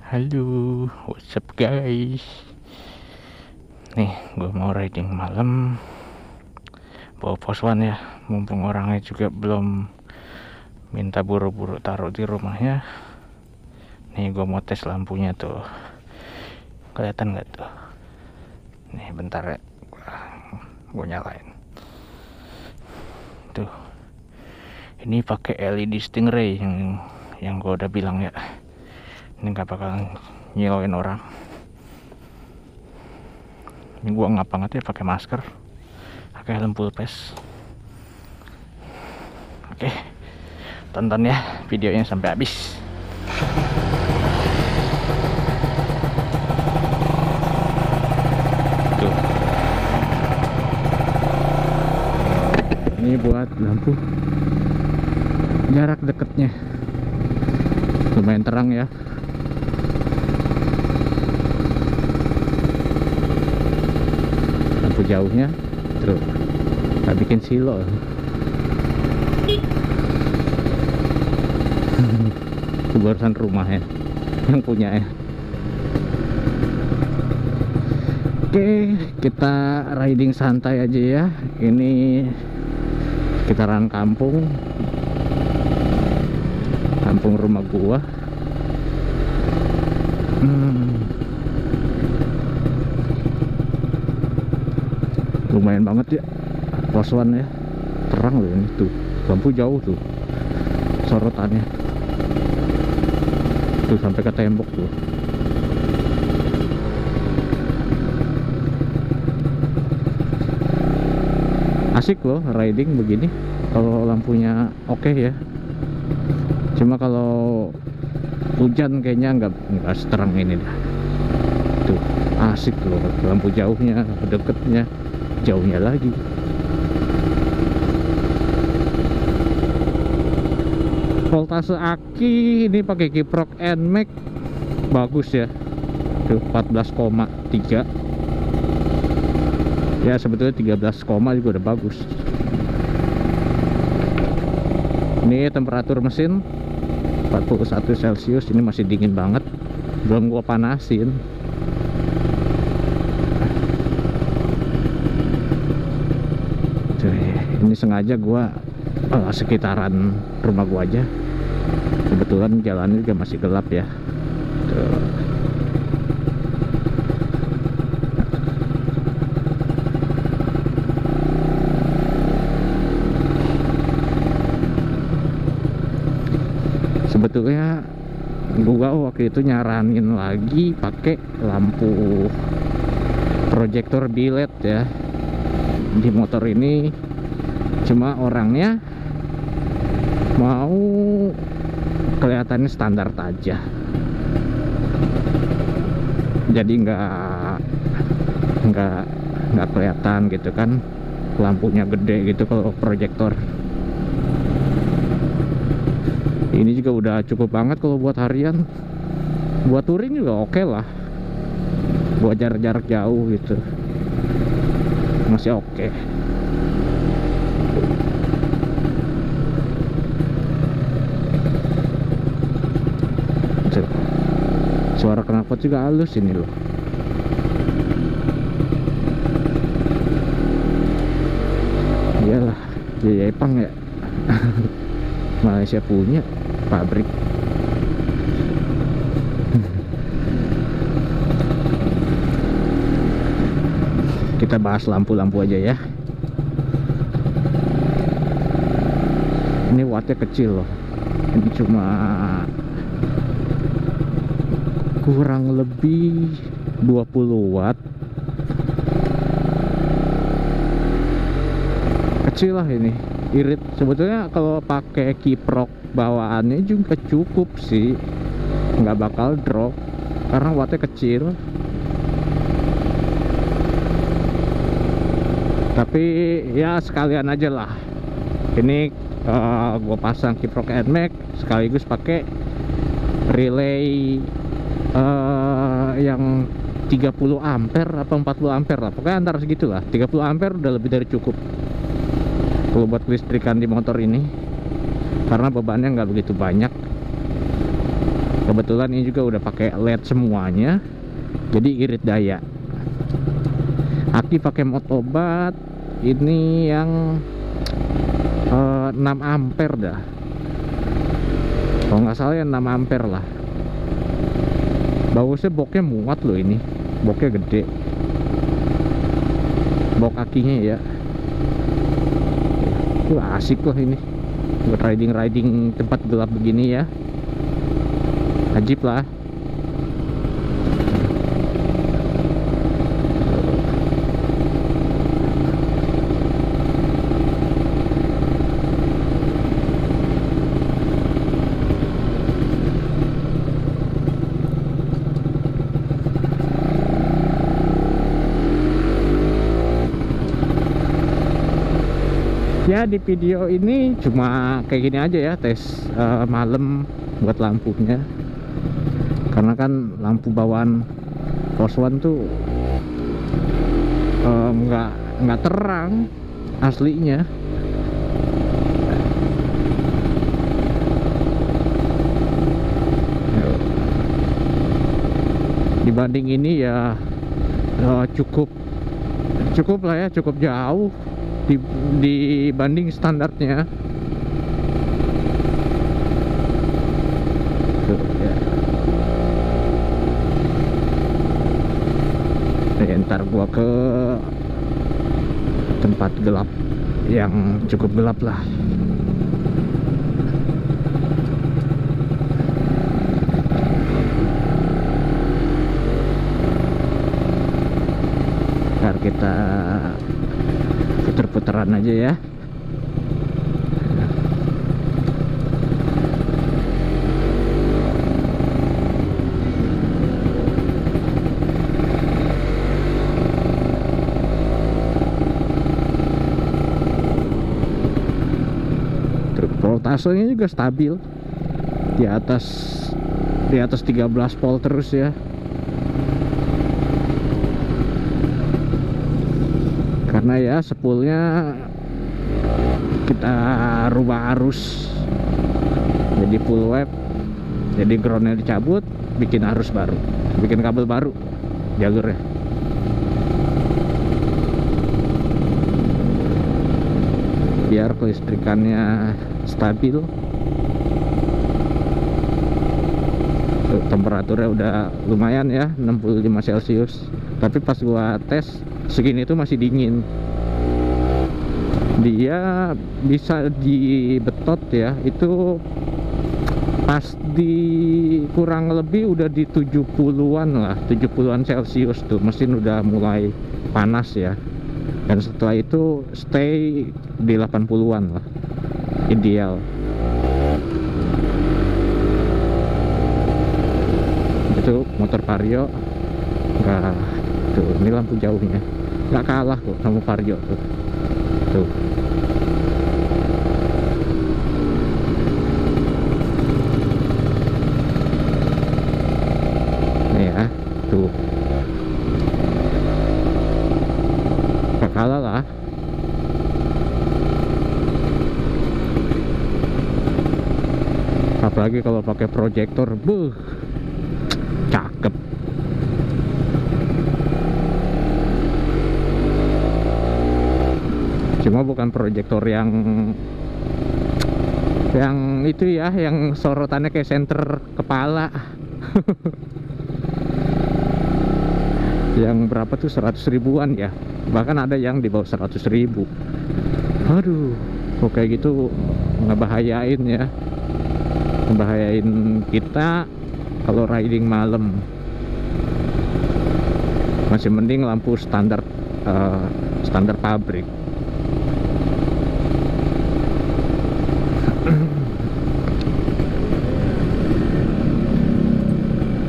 Halo, what's up guys? Nih, gue mau riding malam bawa pos one ya. Mumpung orangnya juga belum minta buru-buru taruh di rumahnya. Nih, gue mau tes lampunya tuh. Kelihatan gak tuh? Nih, bentar ya. Gue nyalain. Tuh. Ini pakai LED Stingray yang gue udah bilang ya. Ini gak bakalan nyiloin orang. Ini gua ngap banget ya pakai masker, pakai helm full face. Oke, tonton ya videonya sampai habis. Tuh, ini buat lampu jarak deketnya, lumayan terang ya. Jauhnya tuh kita bikin silo. Kebarusan rumahnya yang punya ya. Oke, kita riding santai aja ya. Ini sekitaran kampung rumah gua. Lumayan banget ya pos one ya, terang loh ini tuh, lampu jauh tuh sorotannya tuh sampai ke tembok tuh. Asik loh riding begini kalau lampunya oke ya. Cuma kalau hujan kayaknya nggak seterang ini dah. Tuh asik loh, lampu jauhnya, deketnya, jauhnya lagi. Voltase aki ini pakai kiprok NMAX bagus ya. Tuh 14,3. Ya sebetulnya 13, juga udah bagus. Ini temperatur mesin 41 Celcius. Ini masih dingin banget, belum gua panasin. Ini sengaja gua sekitaran rumah gua aja. Kebetulan jalannya juga masih gelap ya. Tuh. Sebetulnya gua waktu itu nyaranin lagi pakai lampu proyektor bilet ya di motor ini. Cuma orangnya mau kelihatannya standar aja, jadi nggak kelihatan gitu kan, lampunya gede gitu kalau proyektor. Ini juga udah cukup banget kalau buat harian, buat touring juga oke lah, buat jarak-jarak jauh gitu masih oke. Suara knalpot juga halus ini loh. Iyalah, Jepang ya. Malaysia punya pabrik. Kita bahas lampu-lampu aja ya. Ini wattnya kecil loh. Ini cuma kurang lebih 20 watt. Kecil lah ini, irit. Sebetulnya kalau pakai kiprok bawaannya juga cukup sih, nggak bakal drop karena wattnya kecil. Tapi ya sekalian aja lah. Ini gue pasang kiprok NMAX sekaligus pakai relay yang 30 ampere apa 40 ampere lah, pokoknya antara segitu lah. 30 ampere udah lebih dari cukup kalau buat listrikan di motor ini, karena bebannya nggak begitu banyak. Kebetulan ini juga udah pakai LED semuanya, jadi irit daya. Aki pakai mod obat ini yang 6 ampere dah, kalau nggak salah ya 6 ampere lah. Bagusnya boxnya muat loh, ini boxnya gede, box akinya ya. Asik loh ini buat riding tempat gelap begini ya, ajib lah. Ya di video ini cuma kayak gini aja ya, tes malam buat lampunya, karena kan lampu bawaan Poswan tuh nggak terang aslinya. Dibanding ini ya cukup lah ya, cukup jauh dibanding standarnya. Tuh, ya. Ntar gua ke tempat gelap yang cukup gelap lah. Ntar kita puter-puteran aja ya. Voltasenya juga stabil di atas 13 volt terus ya. Karena ya spoolnya kita rubah arus jadi full wave, jadi groundnya dicabut, bikin arus baru, bikin kabel baru jalurnya. Biar kelistrikannya stabil. Tuh, temperaturnya udah lumayan ya, 65 celcius. Tapi pas gua tes segini tuh masih dingin. Dia bisa dibetot ya, itu pas di kurang lebih udah di 70-an lah, 70-an celcius tuh mesin udah mulai panas ya. Dan setelah itu stay di 80-an lah, ideal. Itu motor Vario. Nah, tuh ini lampu jauhnya nggak kalah kok sama Vario tuh. Tuh. Nih ya, tuh. Nggak kalah lah. Apalagi kalau pakai proyektor, cakep. Cuma bukan proyektor yang itu ya, yang sorotannya kayak senter kepala. Yang berapa tuh, 100 ribuan ya, bahkan ada yang di bawah 100 ribu. Aduh, kok kayak gitu ngebahayain ya, ngebahayain kita kalau riding malam. Masih mending lampu standar standar pabrik.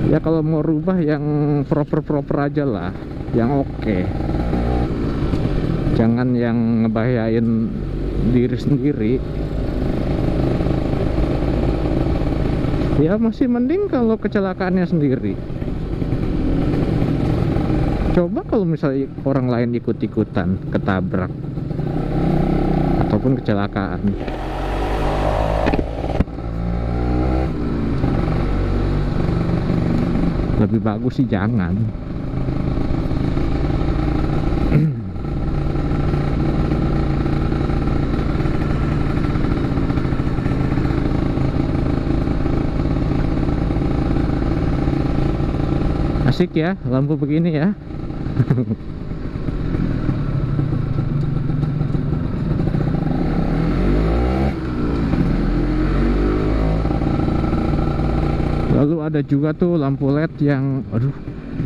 Ya kalau mau rubah yang proper aja lah, yang oke. Jangan yang ngebahayain diri sendiri. Ya masih mending kalau kecelakaannya sendiri. Coba kalau misalnya orang lain ikut-ikutan ketabrak ataupun kecelakaan. lebih bagus sih jangan. Asik ya lampu begini ya. Lalu ada juga tuh lampu LED yang aduh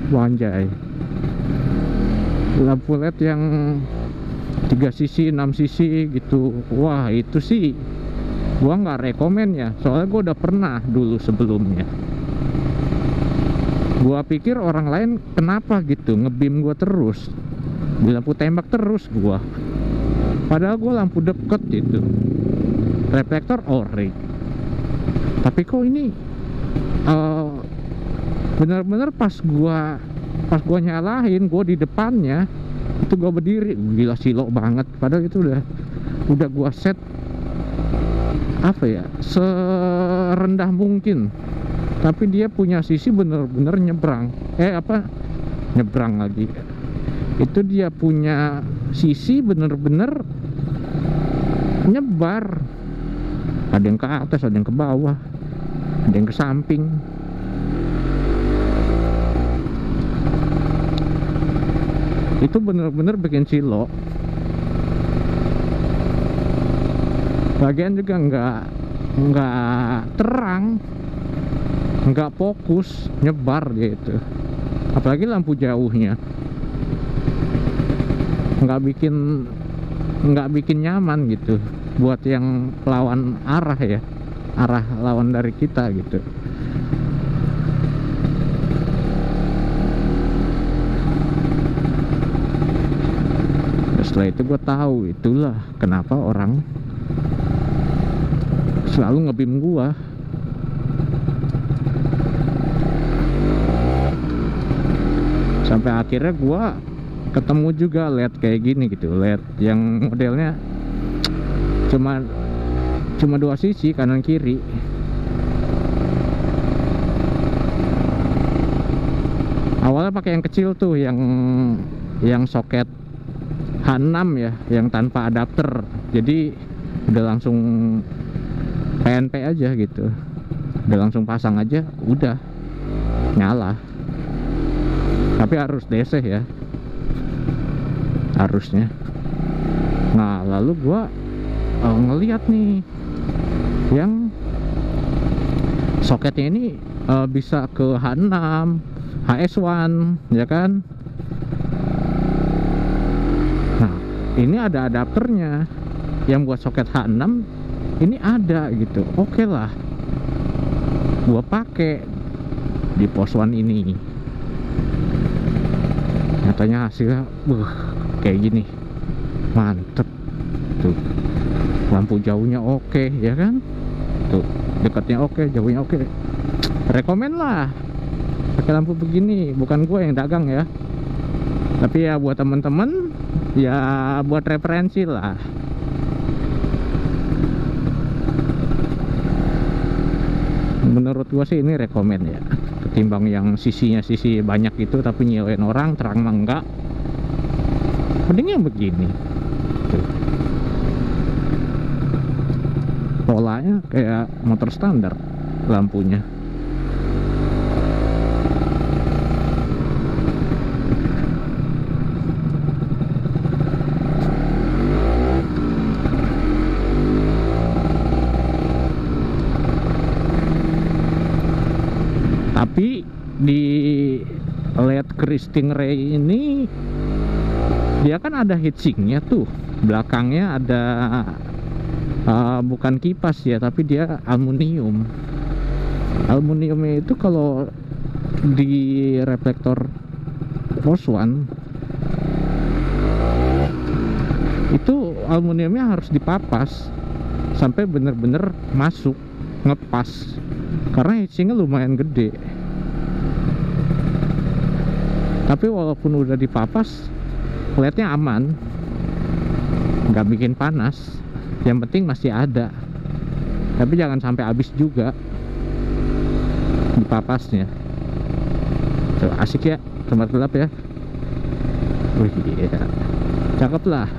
wanjay, lampu LED yang 3 sisi 6 sisi gitu. Wah itu sih gua nggak rekomen ya, soalnya gua udah pernah dulu sebelumnya. Gua pikir orang lain kenapa gitu ngebim gua terus, di lampu tembak terus gua, padahal gua lampu deket gitu, reflektor ori. Tapi kok ini bener-bener pas gua nyalahin, gua di depannya itu gua berdiri, gila silok banget. Padahal itu udah gua set apa ya, serendah mungkin, tapi dia punya sisi bener-bener nyebrang, nyebrang lagi, itu dia punya sisi bener-bener nyebar, ada yang ke atas, ada yang ke bawah, ada yang ke samping. Itu bener-bener bikin cilok. Bagian juga nggak terang, nggak fokus, nyebar gitu. Apalagi lampu jauhnya nggak bikin nyaman gitu buat yang lawan arah ya, arah lawan dari kita gitu. Setelah itu gue tahu itulah kenapa orang selalu ngebim gue. Sampai akhirnya gue ketemu juga LED kayak gini gitu, LED yang modelnya cuma 2 sisi kanan kiri. Awalnya pakai yang kecil tuh, yang soket H6 ya, yang tanpa adapter, jadi udah langsung PNP aja gitu, udah langsung pasang aja, udah nyala. Tapi harus DC ya, harusnya. Nah lalu gua ngeliat nih yang soketnya ini bisa ke H6, HS1 ya kan. Nah ini ada adapternya yang buat soket H6, ini ada gitu. Oke lah, gua pakai di pos 1 ini. Nyatanya hasilnya kayak gini, mantep tuh. Lampu jauhnya oke ya kan, tuh dekatnya oke, jauhnya oke. Rekomen lah pakai lampu begini. Bukan gue yang dagang ya, tapi ya buat temen-temen, ya buat referensi lah. Menurut gue sih ini rekomen ya, ketimbang yang sisi banyak itu tapi nyewain orang, terang mah enggak. Mending yang begini tuh. Polanya kayak motor standar lampunya. Tapi di LED Christing Ray ini dia kan ada heatsinknya tuh, belakangnya ada bukan kipas ya, tapi dia aluminium. Aluminiumnya itu kalau di reflektor pos 1 itu aluminiumnya harus dipapas sampai bener-bener masuk, ngepas, karena heatsinknya lumayan gede. Tapi walaupun udah dipapas, LED-nya aman, nggak bikin panas. Yang penting masih ada, tapi jangan sampai habis juga dipapasnya. Tuh, asik ya tempat gelap ya. Wih iya, cakep lah.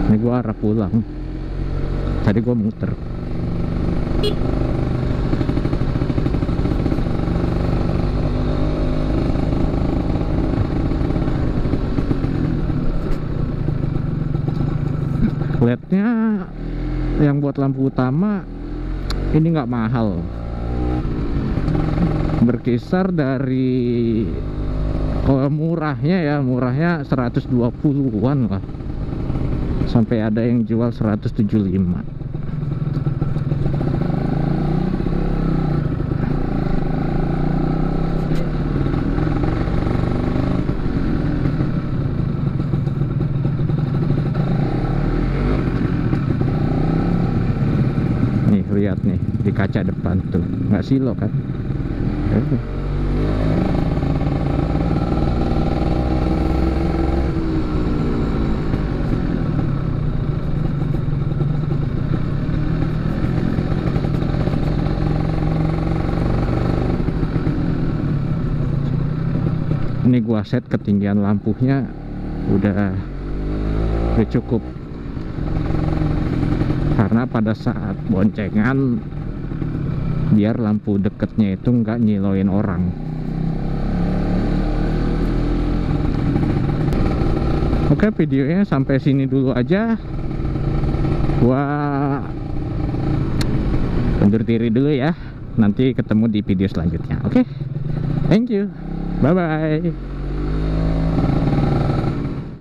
Ini gua arah pulang. Tadi gua muter. LED-nya yang buat lampu utama ini nggak mahal, berkisar dari, kalau murahnya 120-an lah, sampai ada yang jual 175. Lihat nih di kaca depan tuh, nggak silo kan. Ini gua set ketinggian lampunya udah cukup, karena pada saat boncengan biar lampu deketnya itu nggak nyiloin orang. Oke, videonya sampai sini dulu aja. Gua undur diri dulu ya. Nanti ketemu di video selanjutnya. Oke, thank you, bye bye.